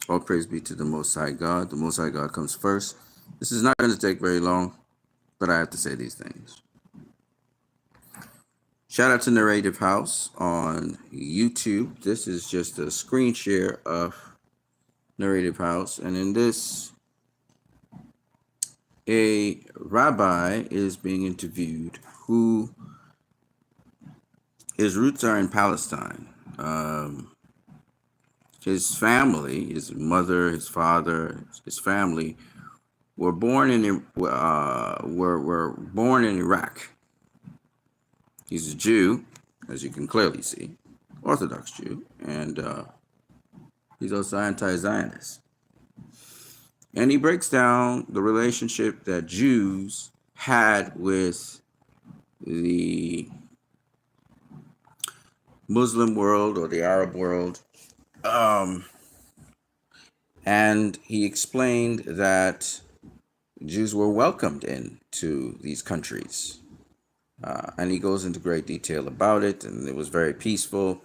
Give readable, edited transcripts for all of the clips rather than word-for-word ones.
All praise be to the Most High God. The Most High God comes first. This is not going to take very long, but I have to say these things. Shout out to Narrative House on YouTube. This is just a screen share of Narrative House. And in this, a rabbi is being interviewed who his roots are in Palestine. His family, his mother, his father, his family were born in were born in Iraq. He's a Jew, as you can clearly see, Orthodox Jew, and he's also anti-Zionist. And he breaks down the relationship that Jews had with the Muslim world or the Arab world. And he explained that Jews were welcomed into these countries. And he goes into great detail about it, and it was very peaceful.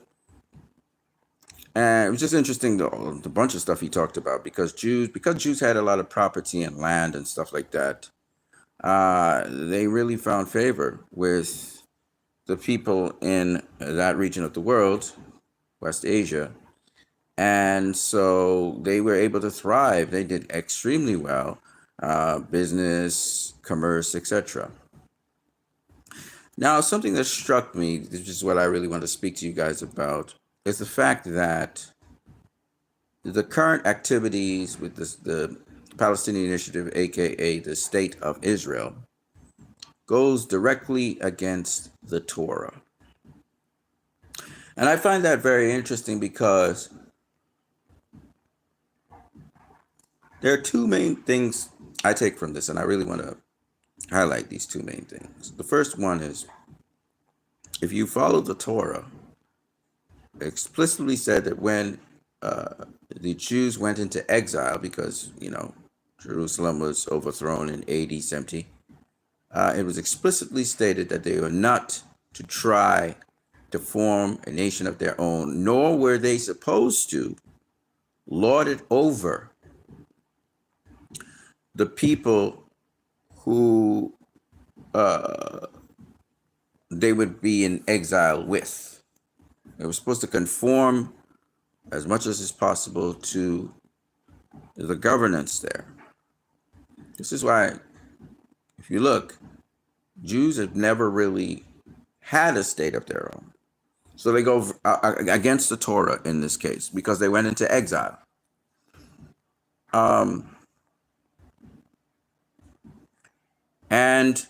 And it was just interesting, the bunch of stuff he talked about, because Jews had a lot of property and land and stuff like that. They really found favor with the people in that region of the world, West Asia. And so they were able to thrive. They did extremely well, business, commerce, etc. Now, something that struck me, this is what I really want to speak to you guys about, is the fact that the current activities with the Palestinian Initiative, aka the State of Israel, goes directly against the Torah. And I find that very interesting because there are two main things I take from this, and I really want to highlight these two main things. The first one is, if you follow the Torah, it explicitly said that when the Jews went into exile, because, Jerusalem was overthrown in AD 70, it was explicitly stated that they were not to try to form a nation of their own, nor were they supposed to lord it over the people who they would be in exile with. They were supposed to conform as much as is possible to the governance there. This is why, if you look, Jews have never really had a state of their own. So they go against the Torah in this case because they went into exile. And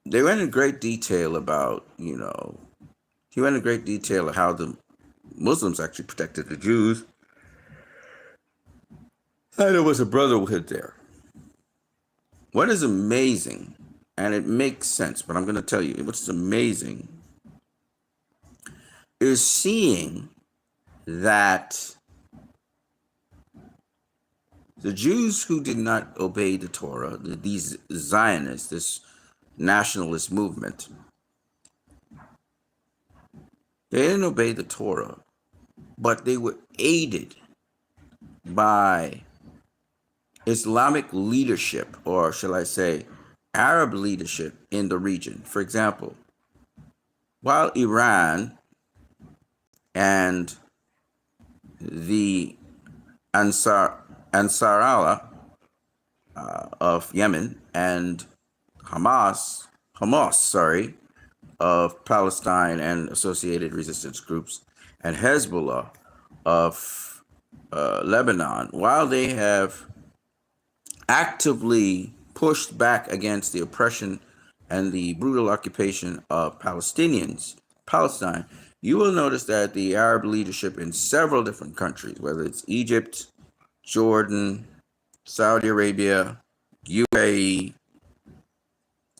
they went in great detail about, he went in great detail of how the Muslims actually protected the Jews. And there was a brotherhood there. What is amazing, and it makes sense, but I'm going to tell you, what's amazing is seeing that the Jews who did not obey the Torah, these Zionists, this nationalist movement, they didn't obey the Torah, but they were aided by Islamic leadership, or shall I say, Arab leadership in the region. For example, while Iran and the Ansarallah of Yemen and Hamas, of Palestine and associated resistance groups, and Hezbollah of Lebanon, while they have actively pushed back against the oppression and the brutal occupation of Palestine, you will notice that the Arab leadership in several different countries, whether it's Egypt, Jordan, Saudi Arabia, UAE,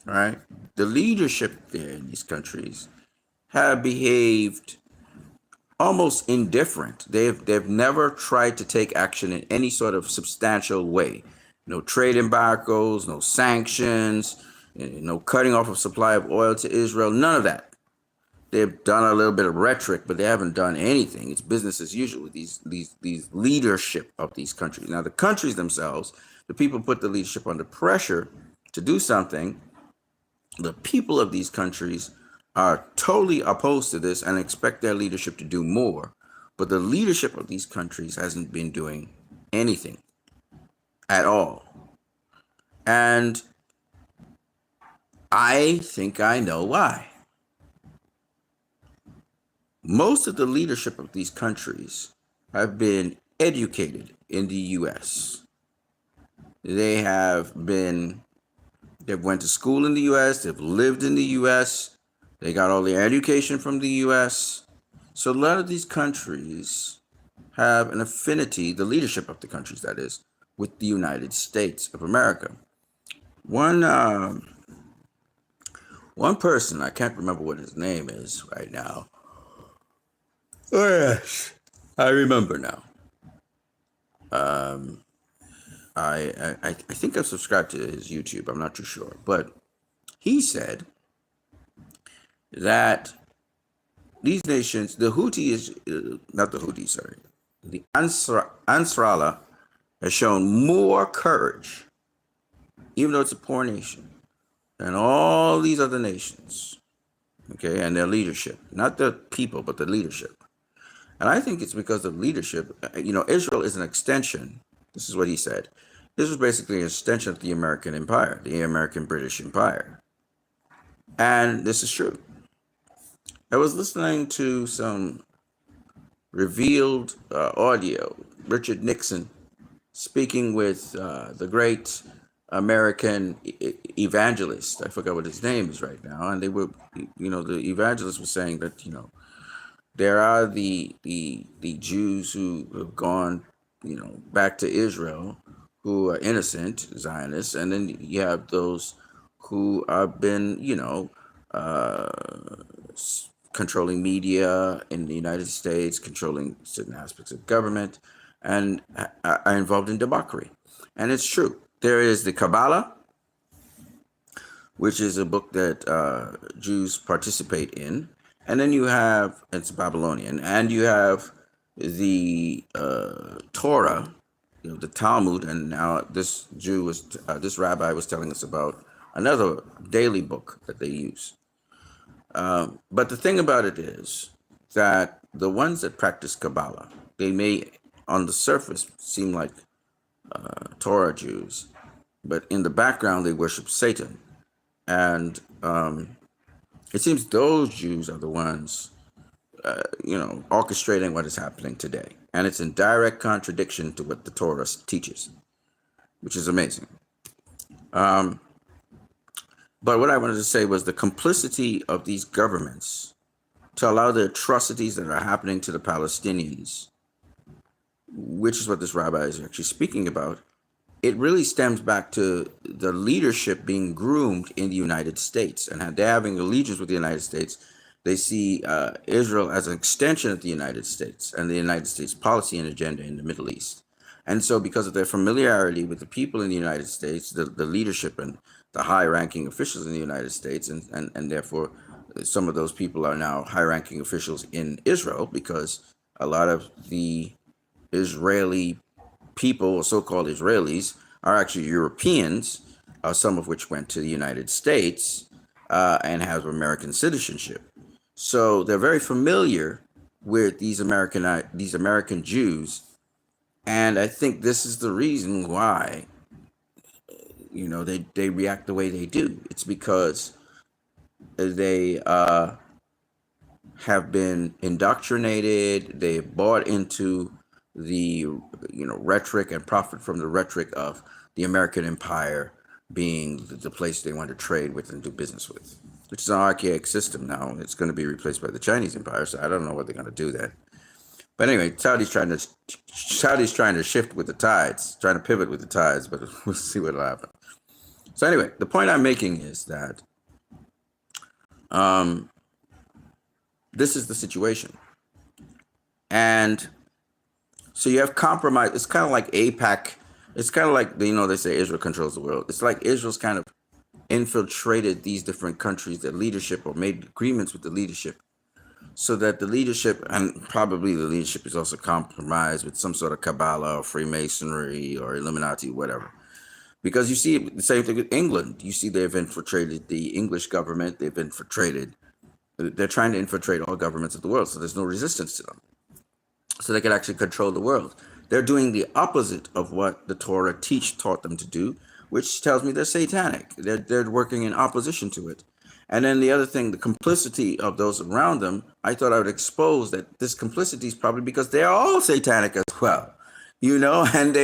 right? The leadership there in these countries have behaved almost indifferent. They've never tried to take action in any sort of substantial way. No trade embargoes, no sanctions, no cutting off of supply of oil to Israel, none of that. they've done a little bit of rhetoric, but they haven't done anything. It's business as usual with these leadership of these countries. Now, the countries themselves, the people put the leadership under pressure to do something. The people of these countries are totally opposed to this and expect their leadership to do more. But the leadership of these countries hasn't been doing anything at all. And I think I know why. Most of the leadership of these countries have been educated in the US. They've went to school in the US, they've lived in the US, they got all their education from the US. So a lot of these countries have an affinity, the leadership of the countries that is, with the United States of America. One person, I can't remember what his name is right now. Oh yes, I remember now. I think I've subscribed to his YouTube. I'm not too sure, but he said that these nations, the Houthi is not the Houthi, sorry, the Ansarallah has shown more courage, even though it's a poor nation, than all these other nations. Okay, and their leadership, not the people, but the leadership. And I think it's because of leadership. Israel is an extension. This is what he said. This was basically an extension of the American Empire, the American British Empire. And this is true. I was listening to some revealed audio, Richard Nixon speaking with the great American evangelist. I forgot what his name is right now. And they were, the evangelist was saying that, there are the Jews who have gone, back to Israel, who are innocent Zionists, and then you have those who have been, controlling media in the United States, controlling certain aspects of government, and are involved in debauchery. And it's true. There is the Kabbalah, which is a book that Jews participate in. And then you have, it's Babylonian, and you have the Torah, the Talmud, and now this rabbi was telling us about another daily book that they use. But the thing about it is that the ones that practice Kabbalah, they may on the surface seem like Torah Jews, but in the background they worship Satan. And it seems those Jews are the ones, orchestrating what is happening today. And it's in direct contradiction to what the Torah teaches, which is amazing. But what I wanted to say was the complicity of these governments to allow the atrocities that are happening to the Palestinians, which is what this rabbi is actually speaking about. It really stems back to the leadership being groomed in the United States, and they're having allegiance with the United States. They see Israel as an extension of the United States and the United States policy and agenda in the Middle East. And so because of their familiarity with the people in the United States, the leadership and the high-ranking officials in the United States, and therefore some of those people are now high-ranking officials in Israel, because a lot of the Israeli people, or so-called Israelis, are actually Europeans, some of which went to the United States and have American citizenship. So they're very familiar with these American Jews, and I think this is the reason why they react the way they do. It's because they have been indoctrinated. They've bought into the rhetoric and profit from the rhetoric of the American Empire being the place they want to trade with and do business with, which is an archaic system now. It's going to be replaced by the Chinese Empire, so I don't know what they're going to do there. But anyway, Saudi's trying to shift with the tides, trying to pivot with the tides, but we'll see what'll happen. So anyway, the point I'm making is that this is the situation. And so you have compromise. It's kind of like AIPAC. It's kind of like, they say Israel controls the world. It's like Israel's kind of infiltrated these different countries, their leadership, or made agreements with the leadership so that the leadership, and probably the leadership, is also compromised with some sort of Kabbalah or Freemasonry or Illuminati, whatever. Because you see the same thing with England. You see they've infiltrated the English government. They're trying to infiltrate all governments of the world, so there's no resistance to them. So they can actually control the world. They're doing the opposite of what the Torah taught them to do, which tells me they're satanic. They're working in opposition to it. And then the other thing, the complicity of those around them, I thought I would expose that this complicity is probably because they are all satanic as well, and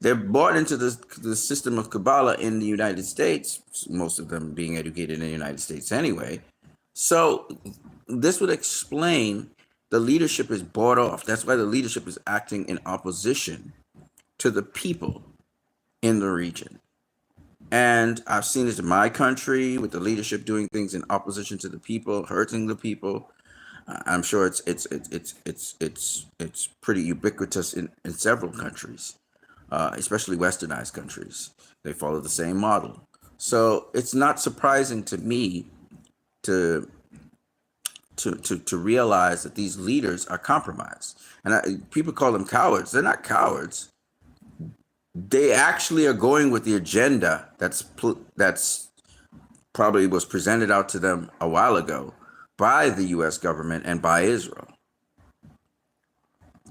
they're bought into the system of Kabbalah in the United States, most of them being educated in the United States anyway. So this would explain the leadership is bought off. That's why the leadership is acting in opposition to the people in the region. And I've seen this in my country with the leadership doing things in opposition to the people, hurting the people. I'm sure it's pretty ubiquitous in several countries, especially westernized countries. They follow the same model. So it's not surprising to me to realize that these leaders are compromised. And people call them cowards. They're not cowards. They actually are going with the agenda that's probably was presented out to them a while ago by the U.S. government and by Israel.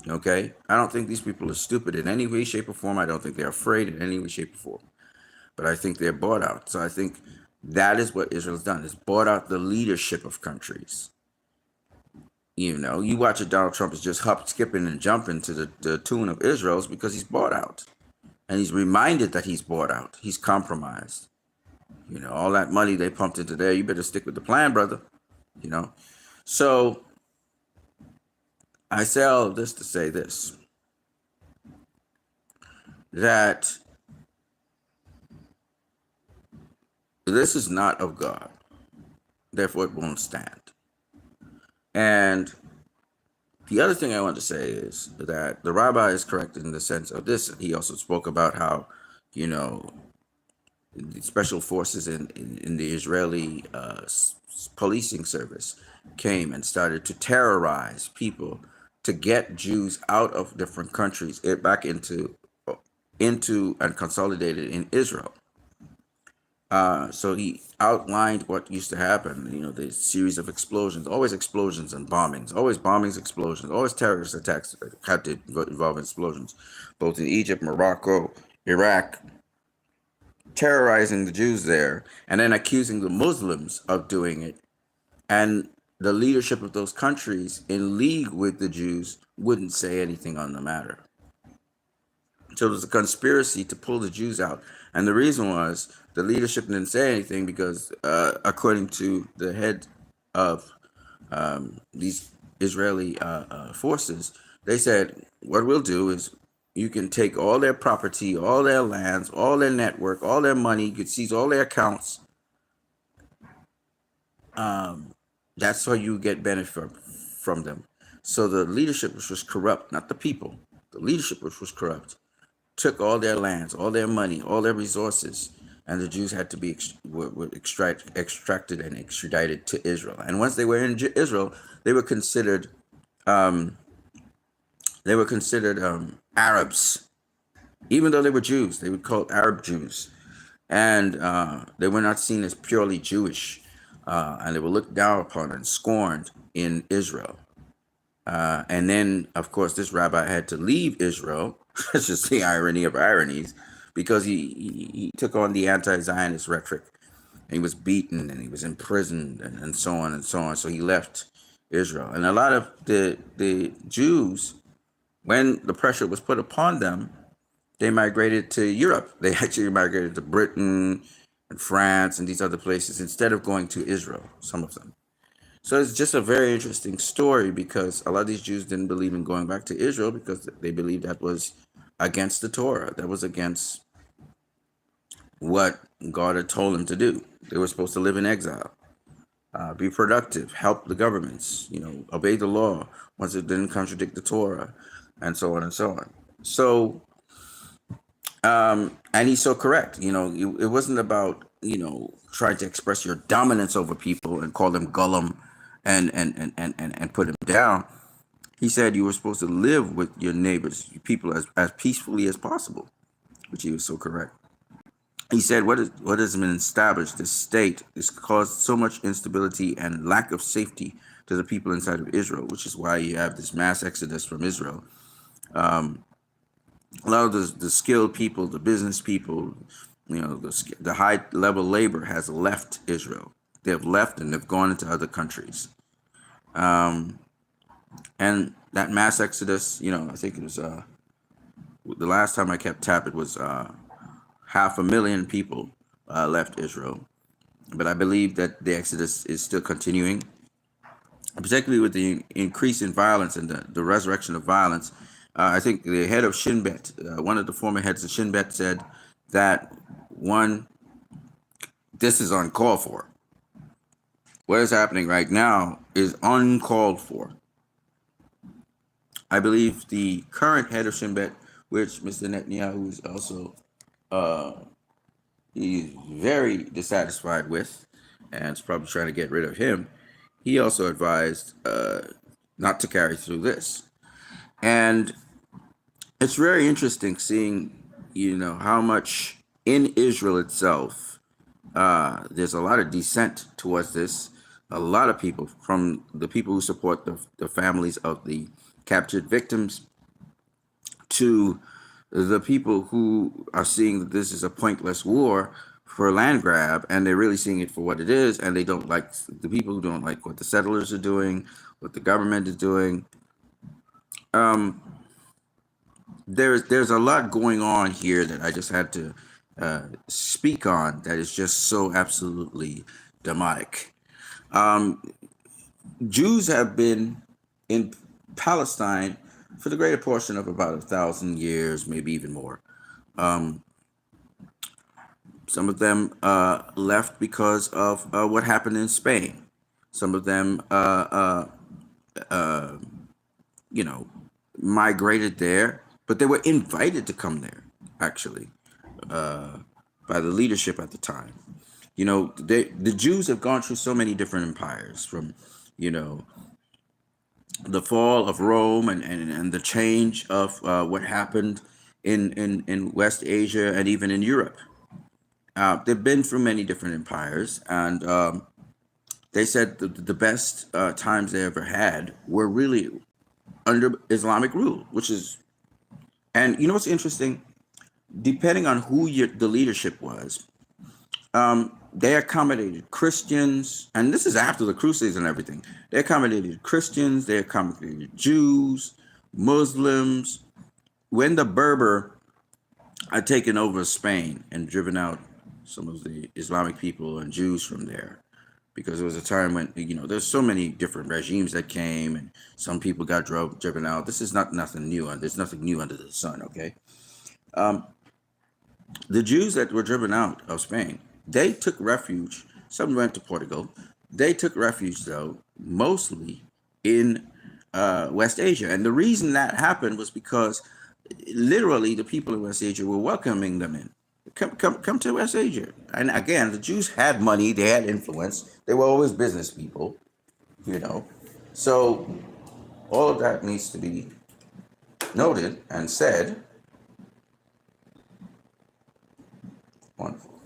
Okay? I don't think these people are stupid in any way, shape, or form. I don't think they're afraid in any way, shape, or form. But I think they're bought out. So I think that is what Israel's done. It's bought out the leadership of countries. You watch it, Donald Trump is just skipping and jumping to the tune of Israel's because he's bought out. And he's reminded that he's bought out. He's compromised. All that money they pumped into there, you better stick with the plan, brother. So I say all of this to say this, that this is not of God. Therefore, it won't stand. And the other thing I want to say is that the rabbi is correct in the sense of this. He also spoke about how, the special forces in the Israeli policing service came and started to terrorize people to get Jews out of different countries back into and consolidated in Israel. So he outlined what used to happen, the series of explosions, always explosions and bombings, always bombings, explosions, always terrorist attacks that had to involve explosions, both in Egypt, Morocco, Iraq, terrorizing the Jews there, and then accusing the Muslims of doing it. And the leadership of those countries in league with the Jews wouldn't say anything on the matter. So it was a conspiracy to pull the Jews out. And the reason was the leadership didn't say anything because, according to the head of these Israeli forces, they said, what we'll do is you can take all their property, all their lands, all their network, all their money, you can seize all their accounts. That's how you get benefit from them. So the leadership, which was corrupt, not the people, the leadership, which was corrupt, took all their lands, all their money, all their resources, and the Jews had to be extracted and extradited to Israel. And once they were in Israel, they were considered Arabs, even though they were Jews. They were called Arab Jews, and they were not seen as purely Jewish, and they were looked down upon and scorned in Israel. And then, of course, this rabbi had to leave Israel. That's just the irony of ironies, because he took on the anti-Zionist rhetoric. And he was beaten and he was imprisoned and so on and so on. So he left Israel. And a lot of the Jews, when the pressure was put upon them, they migrated to Europe. They actually migrated to Britain and France and these other places instead of going to Israel, some of them. So it's just a very interesting story because a lot of these Jews didn't believe in going back to Israel because they believed that was against the Torah. That was against what God had told them to do. They were supposed to live in exile, be productive, help the governments, obey the law once it didn't contradict the Torah, and so on and so on. So, and he's so correct. It wasn't about, trying to express your dominance over people and call them Gollum and put him down. He said you were supposed to live with your neighbors, your people, as peacefully as possible, which he was so correct. He said, what has been established, this state, has caused so much instability and lack of safety to the people inside of Israel, which is why you have this mass exodus from Israel. A lot of the skilled people, the business people, the high level labor has left Israel. They have left and they've gone into other countries. And that mass exodus, I think it was the last time I kept tab, it was 500,000 people left Israel. But I believe that the exodus is still continuing, particularly with the increase in violence and the resurrection of violence. I think the head of Shin Bet, one of the former heads of Shin Bet, said that this is uncalled for. What is happening right now is uncalled for. I believe the current head of Shin Bet, which Mr. Netanyahu is also he's very dissatisfied with, and is probably trying to get rid of him. He also advised not to carry through this. And it's very interesting seeing, how much in Israel itself, there's a lot of dissent towards this. A lot of people, from the people who support the families of the captured victims to the people who are seeing that this is a pointless war for land grab, and they're really seeing it for what it is, and they don't like the people who don't like what the settlers are doing, what the government is doing. There's a lot going on here that I just had to speak on that is just so absolutely demonic. Jews have been in Palestine for the greater portion of about 1,000 years, maybe even more. Some of them left because of what happened in Spain. Some of them, migrated there, but they were invited to come there, actually, by the leadership at the time. The Jews have gone through so many different empires, from, the fall of Rome and the change of what happened in West Asia and even in Europe. They've been through many different empires, and they said the best times they ever had were really under Islamic rule, and what's interesting, depending on who the leadership was, they accommodated Christians, and this is after the Crusades and everything. They accommodated Christians, they accommodated Jews, Muslims. When the Berber had taken over Spain and driven out some of the Islamic people and Jews from there, because there was a time when, there's so many different regimes that came and some people got driven out. This is nothing new. There's nothing new under the sun, okay? The Jews that were driven out of Spain, they took refuge. Some went to Portugal. They took refuge, though, mostly in West Asia. And the reason that happened was because literally the people in West Asia were welcoming them in. Come to West Asia. And again, the Jews had money, they had influence, they were always business people, So all of that needs to be noted and said. Wonderful.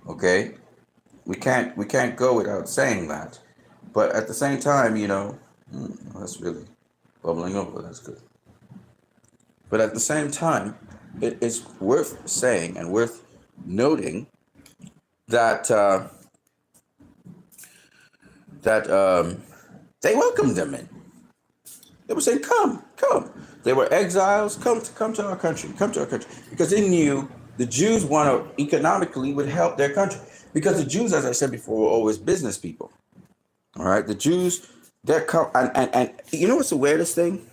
Okay, we can't go without saying that, but at the same time, that's really bubbling over. That's good. But at the same time, it is worth saying and worth noting that they welcomed them in. They were saying, "Come." They were exiles. Come to our country. Come to our country, because they knew the Jews economically would help their country, because the Jews, as I said before, were always business people. All right, the Jews, they're come and you know what's the weirdest thing?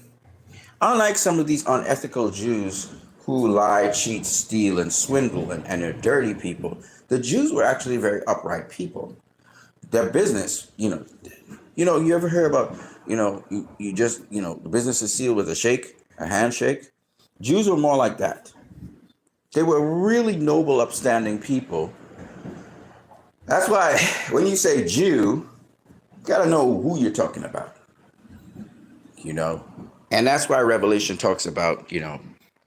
Unlike some of these unethical Jews who lie, cheat, steal, and swindle, and are dirty people, the Jews were actually very upright people. Their business, you ever hear about, you just, the business is sealed with a handshake? Jews were more like that. They were really noble, upstanding people. That's why when you say Jew, Got to know who you're talking about, you know. And that's why Revelation talks about,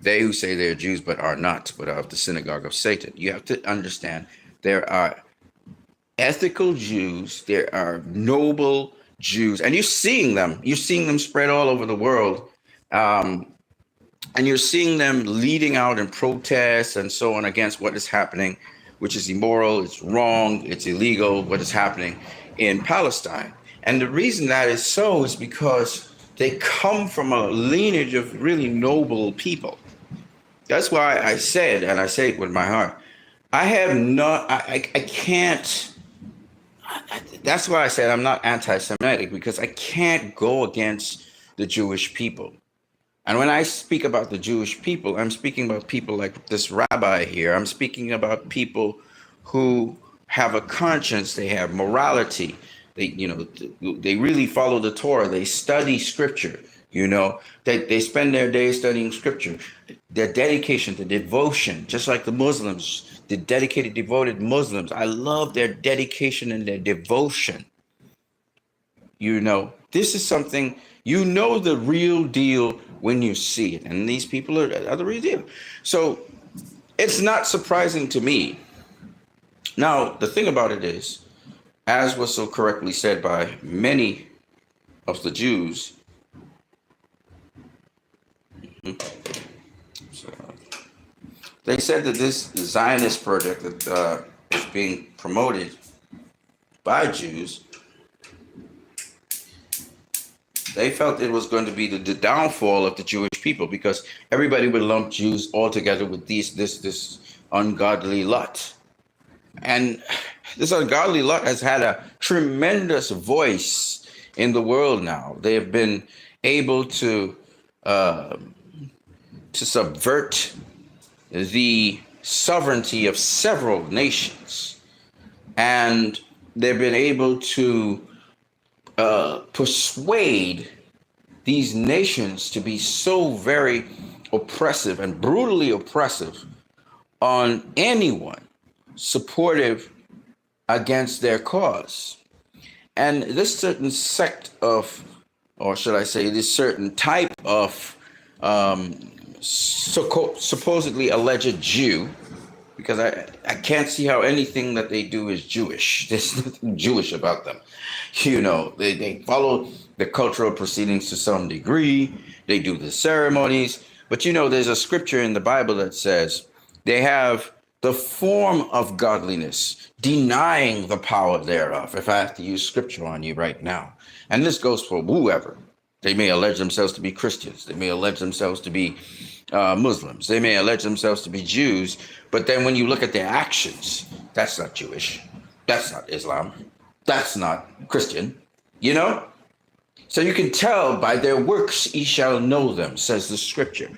they who say they're Jews but are not, but are of the synagogue of Satan. You have to understand there are ethical Jews, there are noble Jews, and you're seeing them. You're seeing them spread all over the world. And you're seeing them leading out in protests and so on against what is happening, which is immoral, it's wrong, it's illegal, what is happening in Palestine. And the reason that is so is because they come from a lineage of really noble people. That's why I said, and I say it with my heart, I can't, that's why I said I'm not anti-Semitic, because I can't go against the Jewish people. And when I speak about the Jewish people, I'm speaking about people like this rabbi here. I'm speaking about people who have a conscience, they have morality. They really follow the Torah. They study scripture, they spend their days studying scripture. Their dedication, the devotion, just like the Muslims, the dedicated, devoted Muslims. I love their dedication and their devotion. This is something, the real deal when you see it. And these people are the real deal. So it's not surprising to me. Now, the thing about it is, as was so correctly said by many of the Jews, they said that this Zionist project that is being promoted by Jews, they felt it was going to be the downfall of the Jewish people, because everybody would lump Jews all together with this ungodly lot. And this ungodly lot has had a tremendous voice in the world now. They have been able to subvert the sovereignty of several nations, and they've been able to persuade these nations to be so very oppressive and brutally oppressive on anyone supportive against their cause. And this certain sect of, or should I say, this certain type of supposedly alleged Jew, because I can't see how anything that they do is Jewish. There's nothing Jewish about them. They follow the cultural proceedings to some degree. They do the ceremonies. But there's a scripture in the Bible that says they have the form of godliness, denying the power thereof. If I have to use scripture on you right now. And this goes for whoever. They may allege themselves to be Christians. They may allege themselves to be Muslims. They may allege themselves to be Jews. But then when you look at their actions, that's not Jewish. That's not Islam. That's not Christian. So you can tell by their works ye shall know them, says the scripture.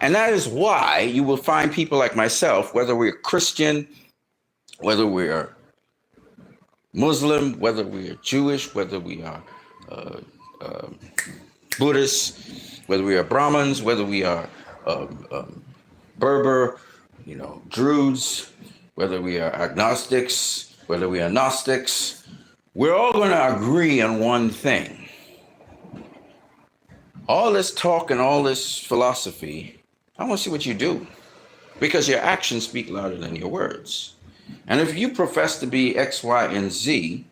And that is why you will find people like myself, whether we're Christian, whether we're Muslim, whether we are Jewish, whether we are Buddhists, whether we are Brahmins, whether we are Berber, Druze, whether we are agnostics, whether we are Gnostics, we're all going to agree on one thing. All this talk and all this philosophy, I want to see what you do, because your actions speak louder than your words. And if you profess to be X, Y, and Z,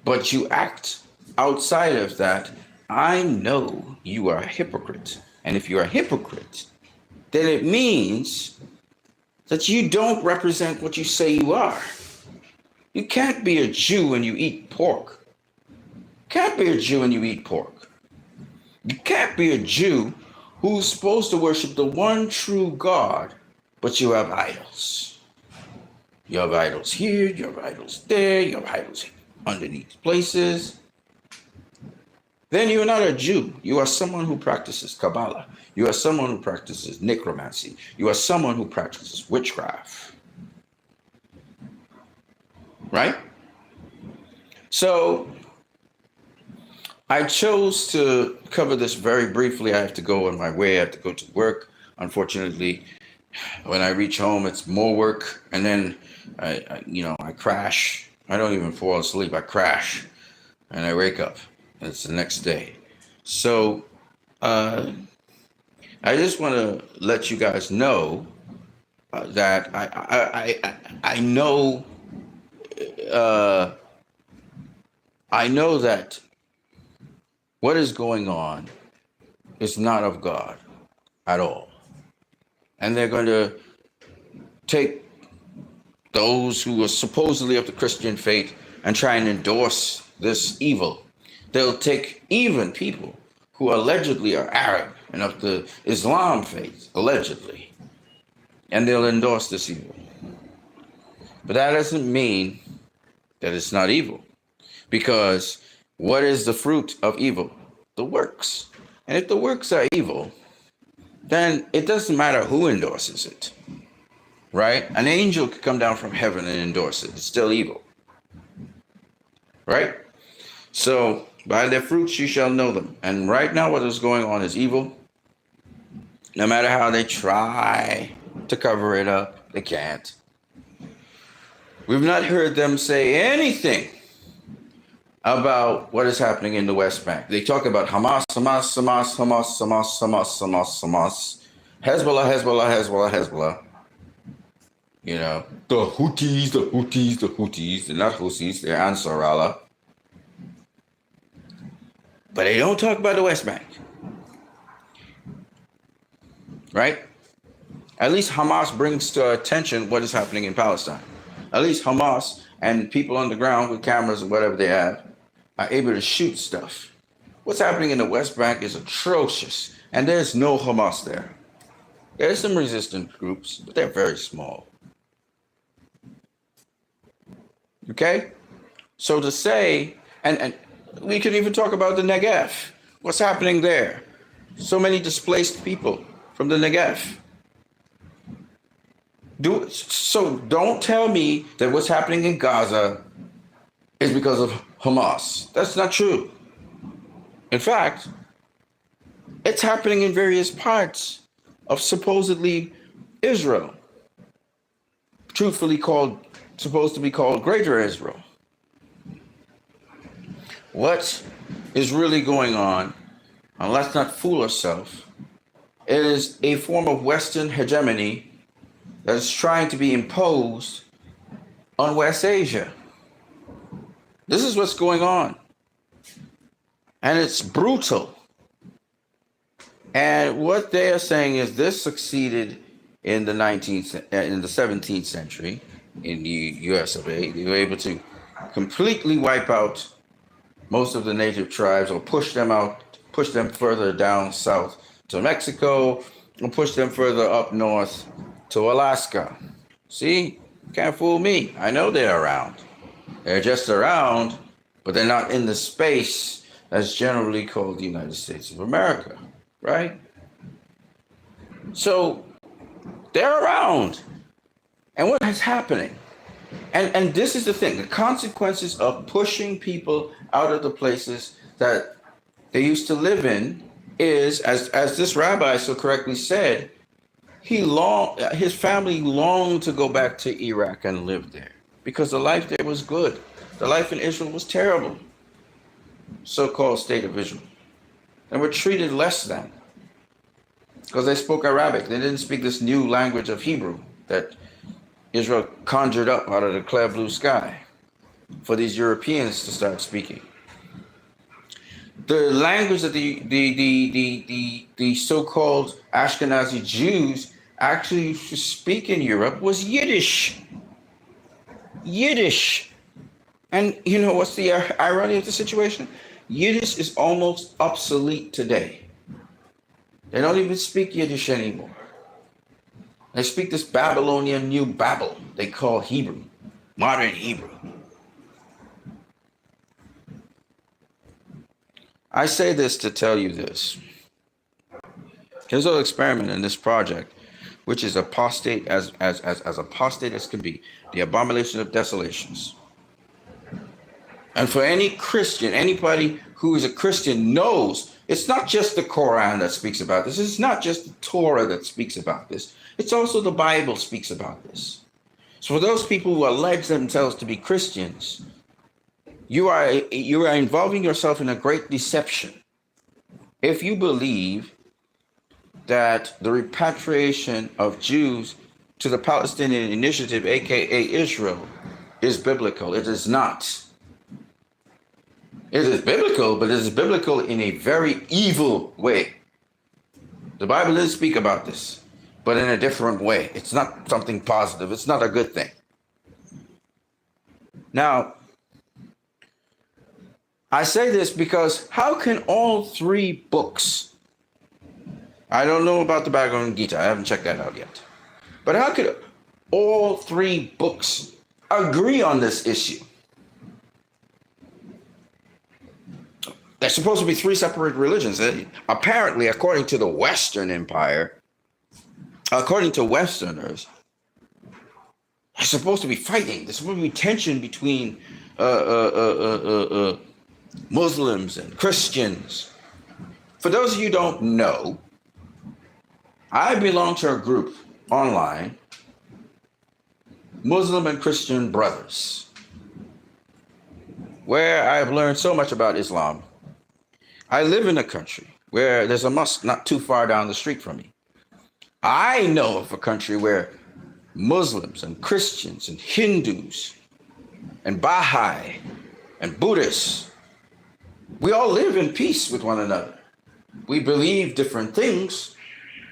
but you act outside of that, I know you are a hypocrite. And if you're a hypocrite, then it means that you don't represent what you say you are. You can't be a Jew and you eat pork. Can't be a Jew and you eat pork. You can't be a Jew who's supposed to worship the one true God, but you have idols. You have idols here, you have idols there, you have idols underneath places. Then you are not a Jew. You are someone who practices Kabbalah. You are someone who practices necromancy. You are someone who practices witchcraft. Right? So I chose to cover this very briefly. I have to go on my way. I have to go to work. Unfortunately, when I reach home, it's more work. And then I crash. I don't even fall asleep. I crash. and I wake up. It's the next day. So I just want to let you guys know that I know I know that what is going on is not of God at all, and they're going to take those who are supposedly of the Christian faith and try and endorse this evil. They'll take even people who allegedly are Arab and of the Islam faith, allegedly, and they'll endorse this evil. But that doesn't mean that it's not evil, because what is the fruit of evil? The works. And if the works are evil, then it doesn't matter who endorses it, right? An angel could come down from heaven and endorse it. It's still evil, right? So by their fruits you shall know them. And right now what is going on is evil. No matter how they try to cover it up, they can't. We've not heard them say anything about what is happening in the West Bank. They talk about Hamas, Hamas, Hamas, Hamas, Hamas, Hamas, Hamas, Hamas, Hezbollah, Hezbollah, Hezbollah, Hezbollah. You know, the Houthis, the Houthis, the Houthis. They're not Houthis, they're Ansar Allah. But they don't talk about the West Bank. Right? At least Hamas brings to attention what is happening in Palestine. At least Hamas and people on the ground with cameras or whatever they have are able to shoot stuff. What's happening in the West Bank is atrocious, and there's no Hamas there. There's some resistant groups, but they're very small. Okay? So to say, and we could even talk about the Negev. What's happening there? So many displaced people from the Negev. So don't tell me that what's happening in Gaza is because of Hamas. That's not true. In fact, it's happening in various parts of supposedly Israel, truthfully supposed to be called Greater Israel. What is really going on, and let's not fool ourselves, it is a form of Western hegemony that is trying to be imposed on West Asia. This is what's going on. And it's brutal. And what they are saying is this succeeded in the 17th century in the US of A. They were able to completely wipe out most of the native tribes, or push them further down south to Mexico, or push them further up north to Alaska. See, can't fool me. I know they're around. They're just around, but they're not in the space that's generally called the United States of America, right? So they're around. And what is happening? And this is the thing, the consequences of pushing people out of the places that they used to live in is, as this rabbi so correctly said, his family longed to go back to Iraq and live there because the life there was good. The life in Israel was terrible. So-called state of Israel. And were treated less than because they spoke Arabic. They didn't speak this new language of Hebrew that Israel conjured up out of the clear blue sky for these Europeans to start speaking. The language that the so-called Ashkenazi Jews actually used to speak in Europe was Yiddish. Yiddish. And you know what's the irony of the situation? Yiddish is almost obsolete today. They don't even speak Yiddish anymore. They speak this Babylonian New Babel they call Hebrew, modern Hebrew. I say this to tell you this. Here's an experiment in this project, which is apostate as apostate as can be, the abomination of desolations. And for any Christian, anybody who is a Christian knows it's not just the Quran that speaks about this. It's not just the Torah that speaks about this. It's also the Bible speaks about this. So for those people who allege themselves to be Christians, You are involving yourself in a great deception if you believe that the repatriation of Jews to the Palestinian Initiative, aka Israel, is biblical. It is not. It is biblical, but it is biblical in a very evil way. The Bible does speak about this, but in a different way. It's not something positive. It's not a good thing. Now, I say this because how can all three books, I don't know about the Bhagavad Gita, I haven't checked that out yet, but how could all three books agree on this issue? There's supposed to be three separate religions. Apparently, according to the Western Empire, according to Westerners, they're supposed to be fighting. There's supposed to be tension between Muslims and Christians. For those of you who don't know, I belong to a group online, Muslim and Christian Brothers, where I've learned so much about Islam. I live in a country where there's a mosque not too far down the street from me. I know of a country where Muslims and Christians and Hindus and Baha'i and Buddhists, we all live in peace with one another. We believe different things.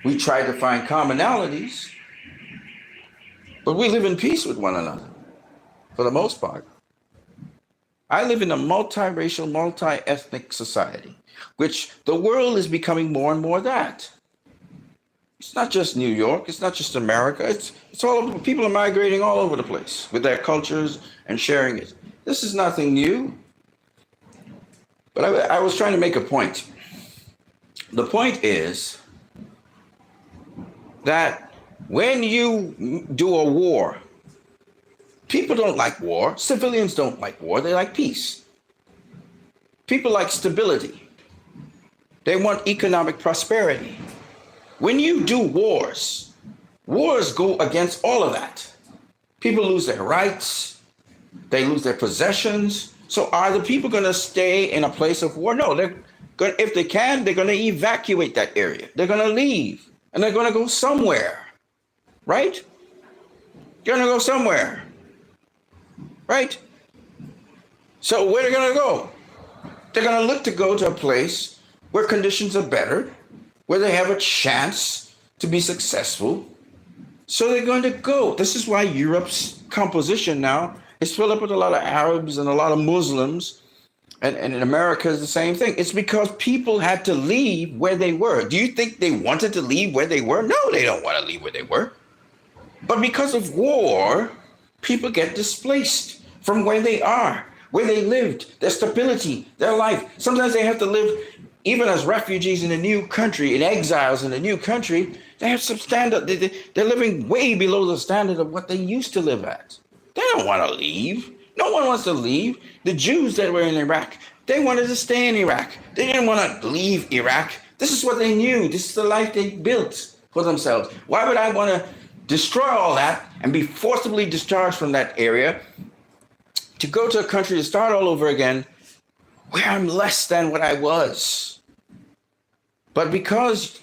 We try to find commonalities, but we live in peace with one another for the most part. I live in a multiracial, multi-ethnic society, which the world is becoming more and more that. It's not just New York. It's not just America. It's all over. People are migrating all over the place with their cultures and sharing it. This is nothing new. But I was trying to make a point. The point is that when you do a war, people don't like war. Civilians don't like war. They like peace. People like stability. They want economic prosperity. When you do wars, wars go against all of that. People lose their rights. They lose their possessions. So are the people going to stay in a place of war? No, if they can, they're going to evacuate that area. They're going to leave and they're going to go somewhere, right? They're going to go somewhere, right? So where are they going to go? They're going to look to go to a place where conditions are better, where they have a chance to be successful. So they're going to go. This is why Europe's composition now is filled up with a lot of Arabs and a lot of Muslims. And in America is the same thing. It's because people had to leave where they were. Do you think they wanted to leave where they were? No, they don't want to leave where they were. But because of war, people get displaced from where they are, where they lived, their stability, their life. Sometimes they have to live, even as refugees in a new country, in exiles in a new country, they have some standard. They're living way below the standard of what they used to live at. They don't want to leave. No one wants to leave. The Jews that were in Iraq, they wanted to stay in Iraq. They didn't want to leave Iraq. This is what they knew. This is the life they built for themselves. Why would I want to destroy all that and be forcibly discharged from that area to go to a country to start all over again where I'm less than what I was? But because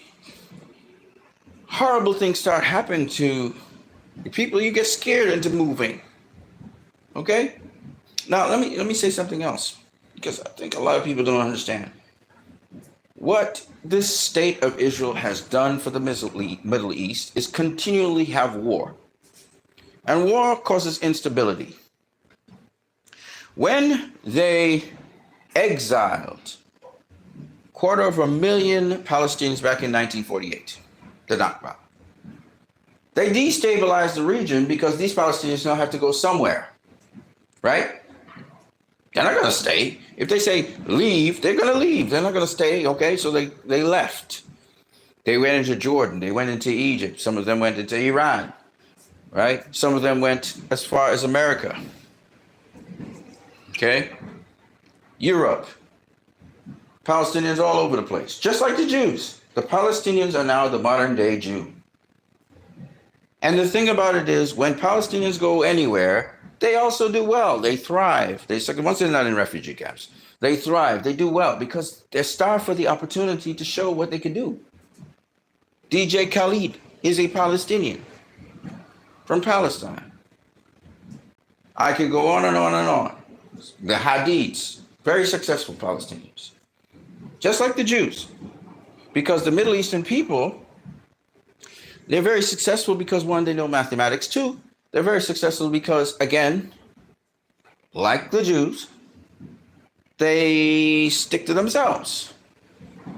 horrible things start happening to people, you get scared into moving. Okay? Now, let me say something else, because I think a lot of people don't understand. What this state of Israel has done for the Middle East is continually have war. And war causes instability. When they exiled 250,000 Palestinians back in 1948, the Nakba, they destabilized the region because these Palestinians now have to go somewhere. Right? They're not going to stay. If they say leave, they're going to leave. They're not going to stay. Okay, so they left. They went into Jordan. They went into Egypt. Some of them went into Iran. Right? Some of them went as far as America. Okay? Europe. Palestinians all over the place. Just like the Jews. The Palestinians are now the modern day Jew. And the thing about it is, when Palestinians go anywhere, they also do well. They thrive. Once they're not in refugee camps, they thrive. They do well because they're starved for the opportunity to show what they can do. DJ Khaled is a Palestinian from Palestine. I can go on and on and on. The Hadids, very successful Palestinians, just like the Jews, because the Middle Eastern people, they're very successful because, one, they know mathematics. Two, they're very successful because, again, like the Jews, they stick to themselves.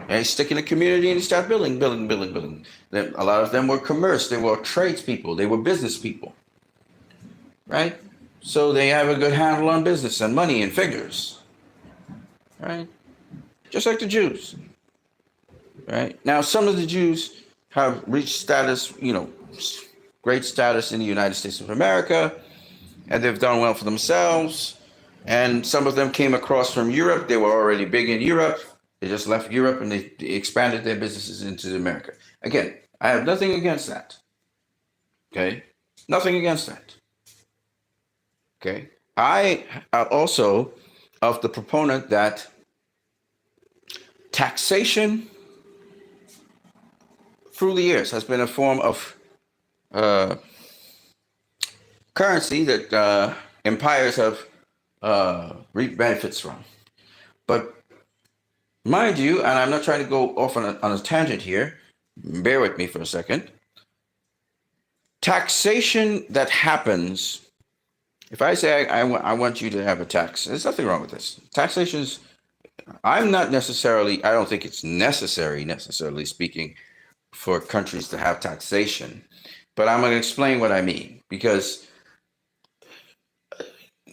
They stick in the community and they start building. A lot of them were commerce. They were tradespeople. They were business people, right? So they have a good handle on business and money and figures, right? Just like the Jews, right? Now, some of the Jews have reached status, great status in the United States of America, and they've done well for themselves. And some of them came across from Europe. They were already big in Europe. They just left Europe and they expanded their businesses into America. Again, I have nothing against that. Okay? Nothing against that. Okay? I am also of the proponent that taxation through the years has been a form of currency that empires have reaped benefits from. But mind you, and I'm not trying to go off on a tangent here, bear with me for a second. Taxation that happens, if I say I want you to have a tax, there's nothing wrong with this. Taxation's, I don't think it's necessarily speaking, for countries to have taxation. But I'm going to explain what I mean. Because,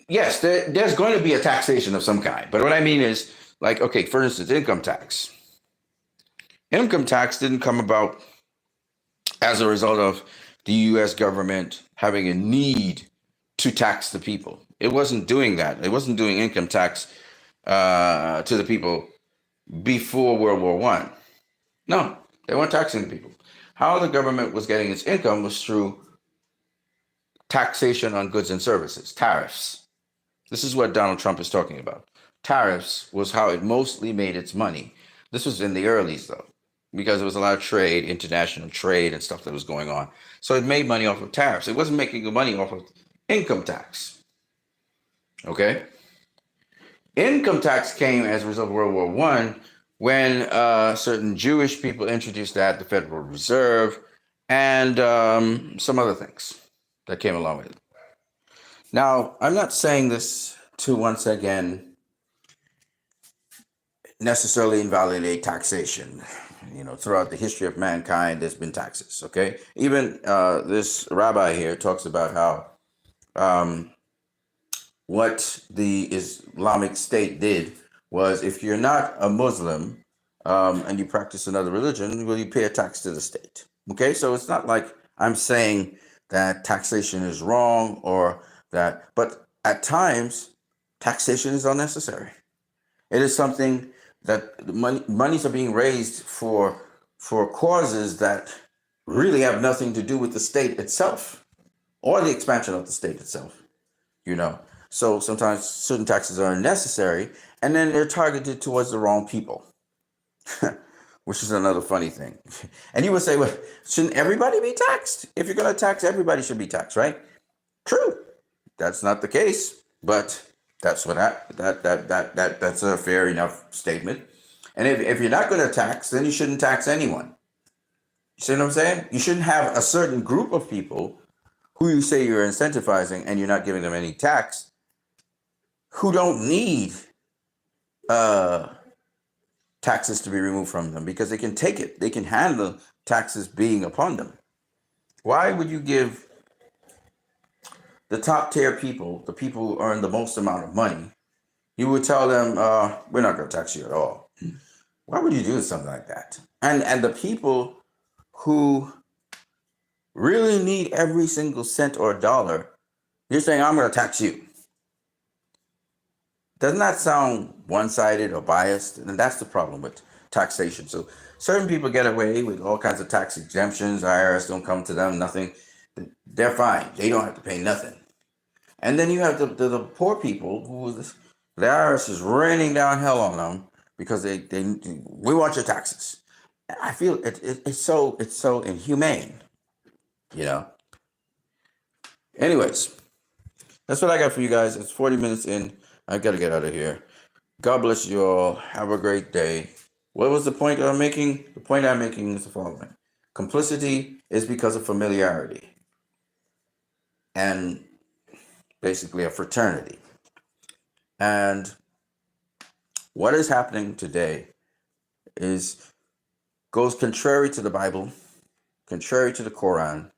yes, there's going to be a taxation of some kind. But what I mean is, like, okay, for instance, income tax. Income tax didn't come about as a result of the U.S. government having a need to tax the people. It wasn't doing that. It wasn't doing income tax to the people before World War I. No, they weren't taxing the people. How the government was getting its income was through taxation on goods and services, tariffs. This is what Donald Trump is talking about. Tariffs was how it mostly made its money. This was in the earlys, though, because there was a lot of trade, international trade and stuff that was going on. So it made money off of tariffs. It wasn't making money off of income tax. Okay? Income tax came as a result of World War I when certain Jewish people introduced that, the Federal Reserve, and some other things that came along with it. Now, I'm not saying this to once again necessarily invalidate taxation. Throughout the history of mankind, there's been taxes, okay? Even this rabbi here talks about how what the Islamic State did was, if you're not a Muslim and you practice another religion, well, you pay a tax to the state, okay? So it's not like I'm saying that taxation is wrong but at times, taxation is unnecessary. It is something that monies are being raised for causes that really have nothing to do with the state itself or the expansion of the state itself, So sometimes certain taxes are unnecessary, and then they're targeted towards the wrong people, which is another funny thing. And you would say, well, shouldn't everybody be taxed? If you're going to tax, everybody should be taxed, right? True. That's not the case, but that's what that's a fair enough statement. And if you're not going to tax, then you shouldn't tax anyone. You see what I'm saying? You shouldn't have a certain group of people who you say you're incentivizing and you're not giving them any tax, who don't need taxes to be removed from them because they can take it. They can handle taxes being upon them. Why would you give the top tier people, the people who earn the most amount of money, you would tell them, we're not going to tax you at all? Why would you do something like that? And the people who really need every single cent or dollar, you're saying, I'm going to tax you. Doesn't that sound one-sided or biased? And that's the problem with taxation. So certain people get away with all kinds of tax exemptions. IRS don't come to them, nothing. They're fine. They don't have to pay nothing. And then you have the poor people who the IRS is raining down hell on them because they we want your taxes. I feel it's so inhumane, you know. Anyways, that's what I got for you guys. It's 40 minutes in. I gotta get out of here. God bless you all. Have a great day. What was the point I'm making? The point I'm making is the following: complicity is because of familiarity and basically a fraternity. And what is happening today is goes contrary to the Bible, contrary to the Quran,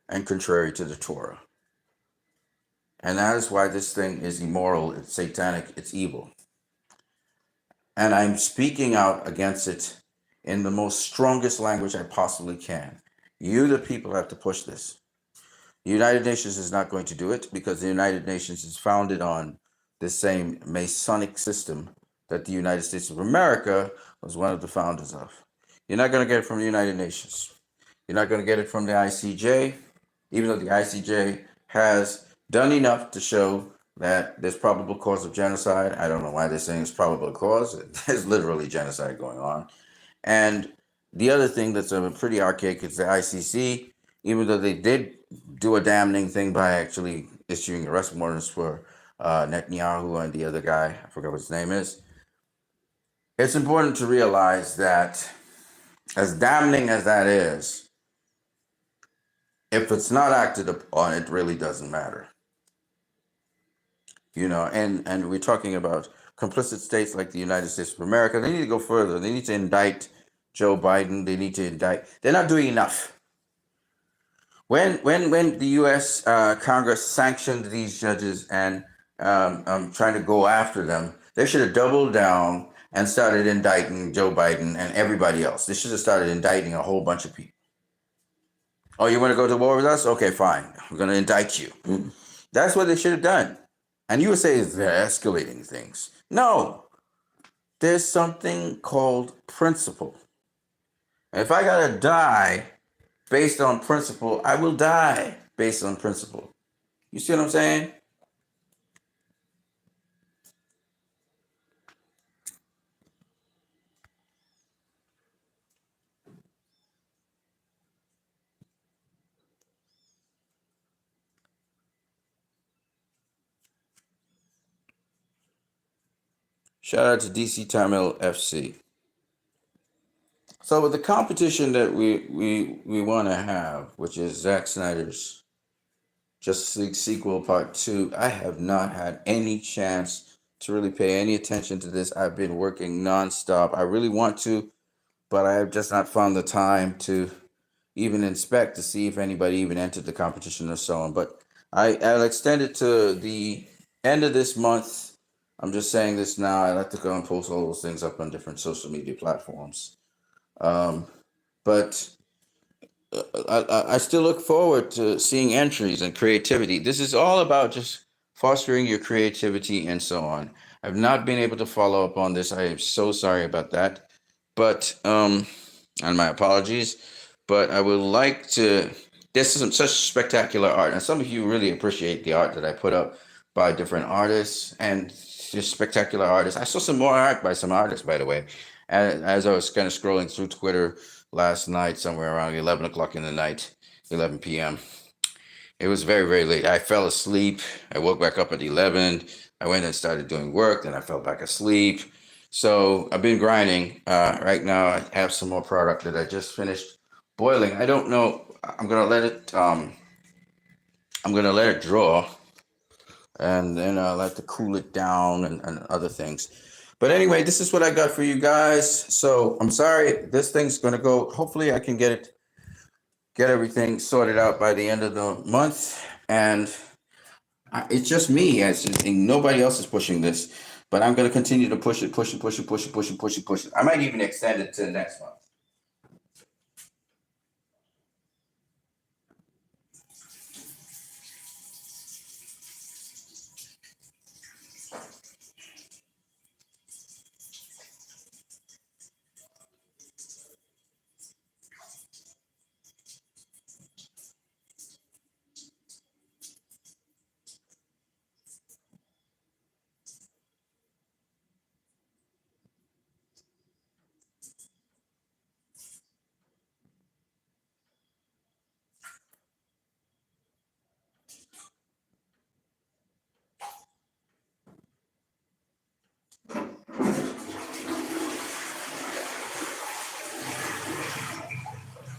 and contrary to the Torah. And that is why this thing is immoral, it's satanic, it's evil. And I'm speaking out against it in the most strongest language I possibly can. You, the people, have to push this. The United Nations is not going to do it because the United Nations is founded on the same Masonic system that the United States of America was one of the founders of. You're not going to get it from the United Nations. You're not going to get it from the ICJ, even though the ICJ has done enough to show that there's probable cause of genocide. I don't know why they're saying it's probable cause. There's literally genocide going on. And the other thing that's pretty archaic is the ICC, even though they did do a damning thing by actually issuing arrest warrants for Netanyahu and the other guy, I forgot what his name is. It's important to realize that as damning as that is, if it's not acted upon, it really doesn't matter. You know, and we're talking about complicit states like the United States of America. They need to go further. They need to indict Joe Biden. They need to indict. They're not doing enough. When the U.S. Congress sanctioned these judges and trying to go after them, they should have doubled down and started indicting Joe Biden and everybody else. They should have started indicting a whole bunch of people. Oh, you want to go to war with us? Okay, fine. We're going to indict you. That's what they should have done. And you would say they're escalating things. No, there's something called principle. And if I got to die based on principle, I will die based on principle. You see what I'm saying? Shout out to DC Tamil FC. So with the competition that we want to have, which is Zack Snyder's Justice League sequel part 2, I have not had any chance to really pay any attention to this. I've been working nonstop. I really want to, but I have just not found the time to even inspect to see if anybody even entered the competition or so on. But I'll extend it to the end of this month. I'm just saying this now. I like to go and post all those things up on different social media platforms. But I still look forward to seeing entries and creativity. This is all about just fostering your creativity and so on. I've not been able to follow up on this. I am so sorry about that. But and my apologies. But I would like to. There's such spectacular art, and some of you really appreciate the art that I put up by different artists and just spectacular artists. I saw some more art by some artists, by the way, as I was kind of scrolling through Twitter last night, somewhere around 11 o'clock in the night, 11 p.m. It was very, very late. I fell asleep. I woke back up at 11. I went and started doing work. Then I fell back asleep. So I've been grinding. Right now, I have some more product that I just finished boiling. I don't know. I'm gonna let it. I'm gonna let it draw, and then I'll have to cool it down and other things. But anyway, this is what I got for you guys. So I'm sorry. This thing's gonna go. Hopefully, I can get everything sorted out by the end of the month. And it's just me. Nobody else is pushing this. But I'm gonna continue to push it. I might even extend it to next month.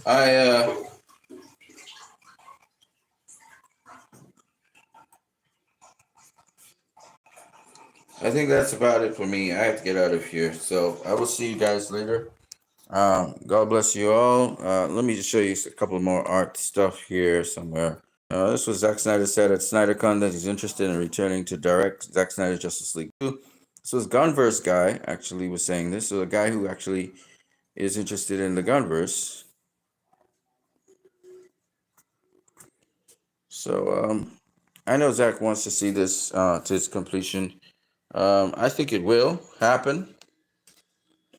I I think that's about it for me. I have to get out of here, so I will see you guys later. God bless you all. Let me just show you a couple more art stuff here somewhere. This was Zack Snyder said at SnyderCon that he's interested in returning to direct Zack Snyder Justice League 2. This was Gunverse guy actually was saying this. So a guy who actually is interested in the Gunverse. So I know Zach wants to see this to its completion. I think it will happen.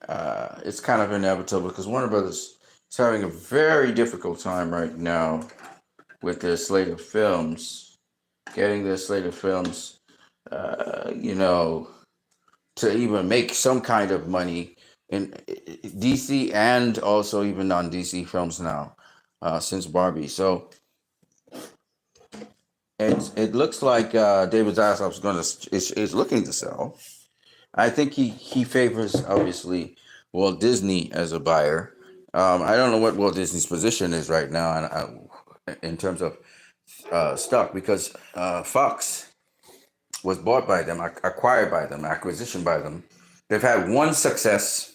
It's kind of inevitable because Warner Brothers is having a very difficult time right now with their slate of films, getting their slate of films, you know, to even make some kind of money in DC and also even non DC films now, since Barbie. So it looks like David Zaslav is looking to sell. I think he favors obviously Walt Disney as a buyer. I don't know what Walt Disney's position is right now, in terms of stock, because Fox was bought by them, acquired by them, acquisition by them. They've had one success,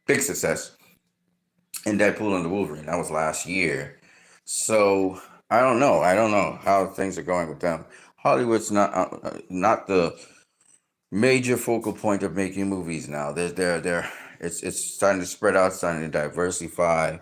big success, in Deadpool and the Wolverine. That was last year. So I don't know. I don't know how things are going with them. Hollywood's not the major focal point of making movies now. It's starting to spread out, starting to diversify,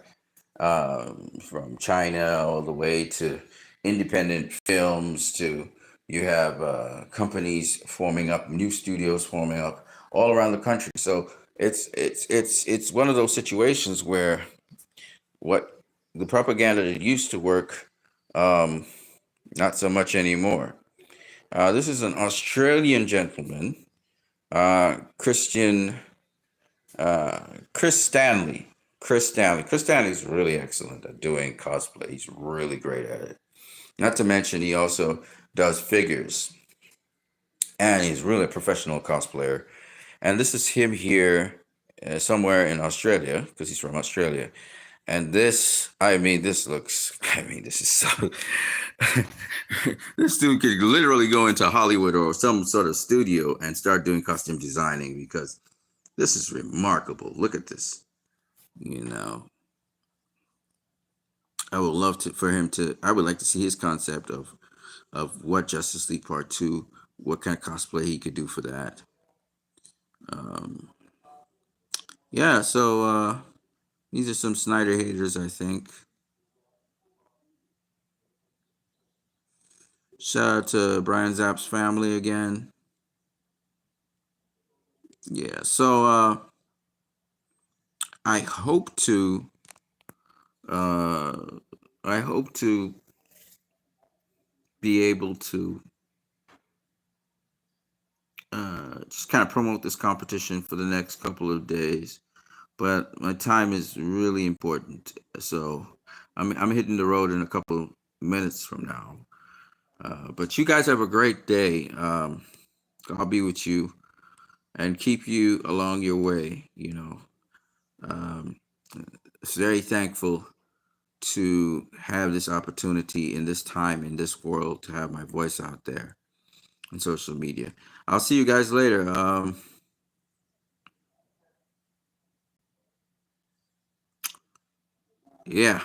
from China all the way to independent films to you have companies forming up, new studios forming up all around the country. So it's one of those situations where what the propaganda that used to work, um, not so much anymore. This is an Australian gentleman, Christian Chris Stanley. Chris Stanley. Chris Stanley is really excellent at doing cosplay. He's really great at it. Not to mention, he also does figures, and he's really a professional cosplayer. And this is him here, somewhere in Australia, because he's from Australia. And this, I mean, this looks, I mean, this is so. This dude could literally go into Hollywood or some sort of studio and start doing costume designing because this is remarkable. Look at this. You know, I would love to for him to. I would like to see his concept of what Justice League Part Two, what kind of cosplay he could do for that. Um, yeah. So these are some Snyder haters, I think. Shout out to Brian Zapp's family again. Yeah. So I hope to. Uh, I hope to be able to just kind of promote this competition for the next couple of days. But my time is really important, so I'm hitting the road in a couple minutes from now. But you guys have a great day. I'll be with you and keep you along your way. You know, um, very thankful to have this opportunity in this time in this world to have my voice out there on social media. I'll see you guys later. Yeah,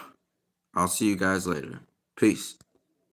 I'll see you guys later. Peace.